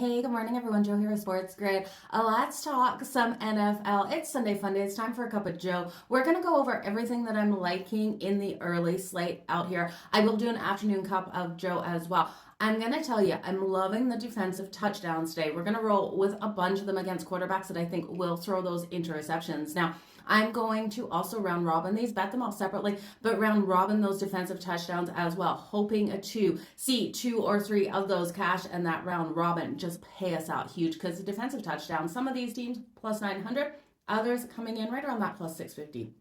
Hey, good morning, everyone. Joe here with Sports Grid. Let's talk some NFL. It's Sunday Fun Day. It's time for a cup of Joe. We're going to go over everything that I'm liking in the early slate out here. I will do an afternoon cup of Joe as well. I'm going to tell you, I'm loving the defensive touchdowns today. We're going to roll with a bunch of them against quarterbacks that I think will throw those interceptions. Now, I'm going to also round robin these, bet them all separately, but round robin those defensive touchdowns as well, hoping to see 2 or 3 of those cash and that round robin just pay us out huge because the defensive touchdowns, some of these teams plus 900, others coming in right around that plus 650.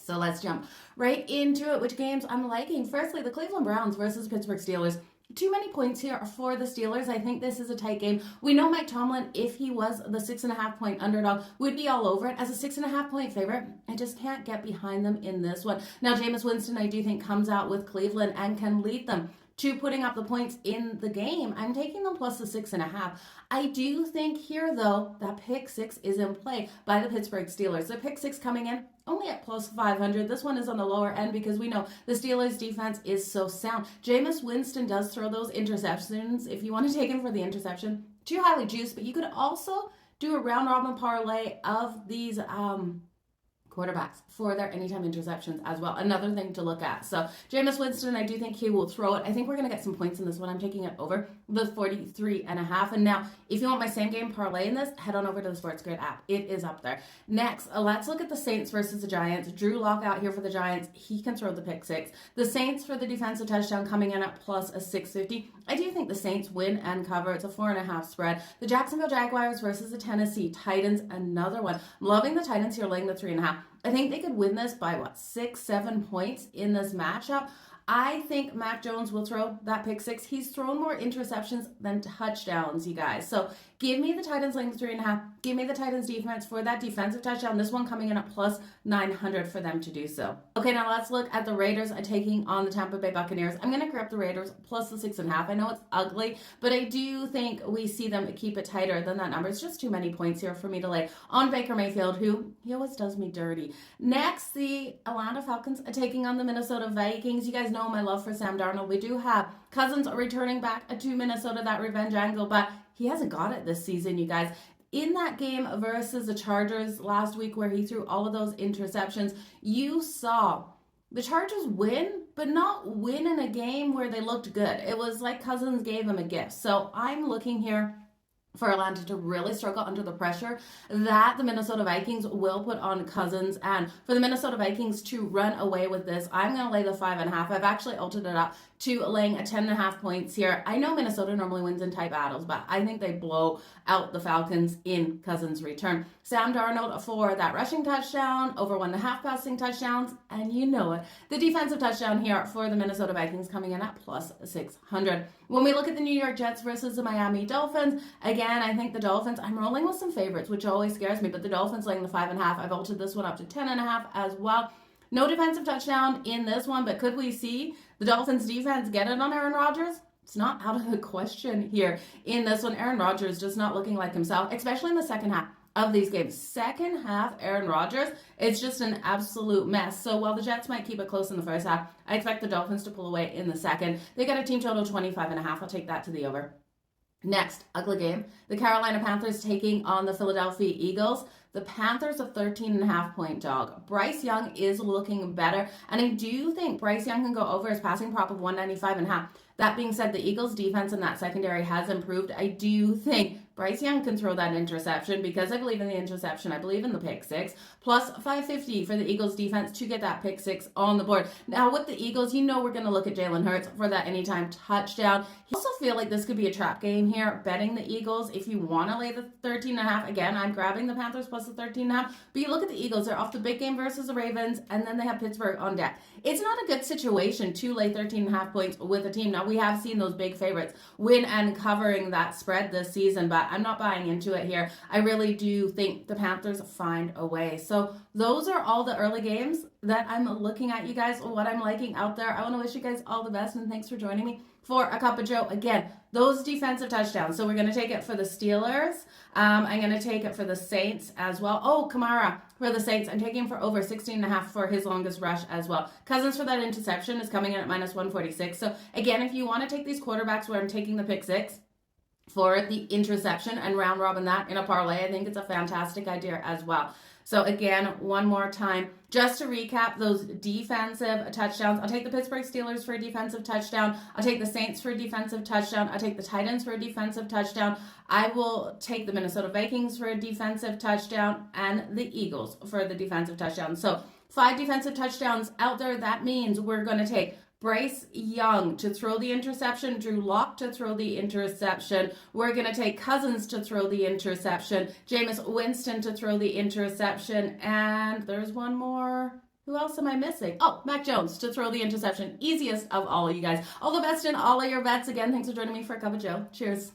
So let's jump right into it. Which games I'm liking? Firstly, the Cleveland Browns versus Pittsburgh Steelers. Too many points here for the Steelers. I think this is a tight game. We know Mike Tomlin, if he was the 6.5 point underdog, would be all over it. As a 6.5 point favorite, I just can't get behind them in this one. Now, Jameis Winston, I do think, comes out with Cleveland and can lead them to putting up the points in the game. I'm taking them plus the 6.5. I do think here, though, that pick 6 is in play by the Pittsburgh Steelers. The pick 6 coming in only at plus 500. This one is on the lower end because we know the Steelers defense is so sound. Jameis Winston does throw those interceptions. If you want to take him for the interception, too highly juiced, but you could also do a round robin parlay of these quarterbacks for their anytime interceptions as well. Another thing to look at. So Jameis Winston, I do think he will throw it. I think we're going to get some points in this one. I'm taking it over the 43.5. And now, if you want my same game parlay in this, head on over to the Sports Grid app. It is up there. Next, let's look at the Saints versus the Giants. Drew Lock out here for the Giants. He can throw the pick 6. The Saints for the defensive touchdown coming in at plus a 650. I do think the Saints win and cover. It's a 4.5 spread. The Jacksonville Jaguars versus the Tennessee Titans. Another one. I'm loving the Titans here laying the 3.5. I think they could win this by 6, 7 points in this matchup. I think Mac Jones will throw that pick 6. He's thrown more interceptions than touchdowns, you guys. So give me the Titans laying the 3.5. Give me the Titans defense for that defensive touchdown. This one coming in at plus 900 for them to do so. Okay, now let's look at the Raiders taking on the Tampa Bay Buccaneers. I'm going to grab the Raiders plus the 6.5. I know it's ugly, but I do think we see them keep it tighter than that number. It's just too many points here for me to lay on Baker Mayfield, who he always does me dirty. Next, the Atlanta Falcons taking on the Minnesota Vikings. You guys know my love for Sam Darnold. We do have Cousins returning back to Minnesota, that revenge angle, but he hasn't got it this season, you guys. In that game versus the Chargers last week where he threw all of those interceptions, you saw the Chargers win, but not win in a game where they looked good. It was like Cousins gave him a gift. So I'm looking here for Atlanta to really struggle under the pressure that the Minnesota Vikings will put on Cousins. And for the Minnesota Vikings to run away with this, I'm going to lay the 5.5. I've actually altered it up to laying a 10.5 points here. I know Minnesota normally wins in tight battles, but I think they blow out the Falcons in Cousins' return. Sam Darnold for that rushing touchdown, over 1.5 passing touchdowns, and you know it. The defensive touchdown here for the Minnesota Vikings coming in at plus 600. When we look at the New York Jets versus the Miami Dolphins, again, I think the Dolphins, I'm rolling with some favorites, which always scares me, but the Dolphins laying the 5.5. I've altered this one up to 10.5 as well. No defensive touchdown in this one, but could we see the Dolphins defense get it on Aaron Rodgers? It's not out of the question here in this one. Aaron Rodgers just not looking like himself, especially in the second half of these games. Second half, Aaron Rodgers, it's just an absolute mess. So while the Jets might keep it close in the first half, I expect the Dolphins to pull away in the second. They got a team total 25.5. I'll take that to the over. Next, ugly game. The Carolina Panthers taking on the Philadelphia Eagles. The Panthers a 13.5 point dog. Bryce Young is looking better, and I do think Bryce Young can go over his passing prop of 195.5. That being said, the Eagles defense in that secondary has improved. I do think Bryce Young can throw that interception because I believe in the interception. I believe in the pick 6. Plus 550 for the Eagles defense to get that pick 6 on the board. Now with the Eagles, you know we're going to look at Jalen Hurts for that anytime touchdown. I also feel like this could be a trap game here, betting the Eagles. If you want to lay the 13.5, again, I'm grabbing the Panthers plus the 13.5. But you look at the Eagles, they're off the big game versus the Ravens, and then they have Pittsburgh on deck. It's not a good situation to lay 13.5 points with a team. Now, we have seen those big favorites win and covering that spread this season, but I'm not buying into it here. I really do think the Panthers find a way. So those are all the early games that I'm looking at, you guys, what I'm liking out there. I want to wish you guys all the best, and thanks for joining me for a cup of Joe. Again, those defensive touchdowns. So we're going to take it for the Steelers. I'm going to take it for the Saints as well. Oh, Kamara for the Saints. I'm taking for over 16.5 for his longest rush as well. Cousins for that interception is coming in at minus 146. So again, if you want to take these quarterbacks where I'm taking the pick 6, for the interception and round robin that in a parlay. I think it's a fantastic idea as well. So again, one more time, just to recap those defensive touchdowns, I'll take the Pittsburgh Steelers for a defensive touchdown. I'll take the Saints for a defensive touchdown. I'll take the Titans for a defensive touchdown. I will take the Minnesota Vikings for a defensive touchdown and the Eagles for the defensive touchdown. So 5 defensive touchdowns out there. That means we're going to take Bryce Young to throw the interception, Drew Lock to throw the interception. We're going to take Cousins to throw the interception, Jameis Winston to throw the interception, and there's one more. Who else am I missing? Oh, Mac Jones to throw the interception. Easiest of all, you guys. All the best in all of your bets. Again, thanks for joining me for a cup of Joe. Cheers.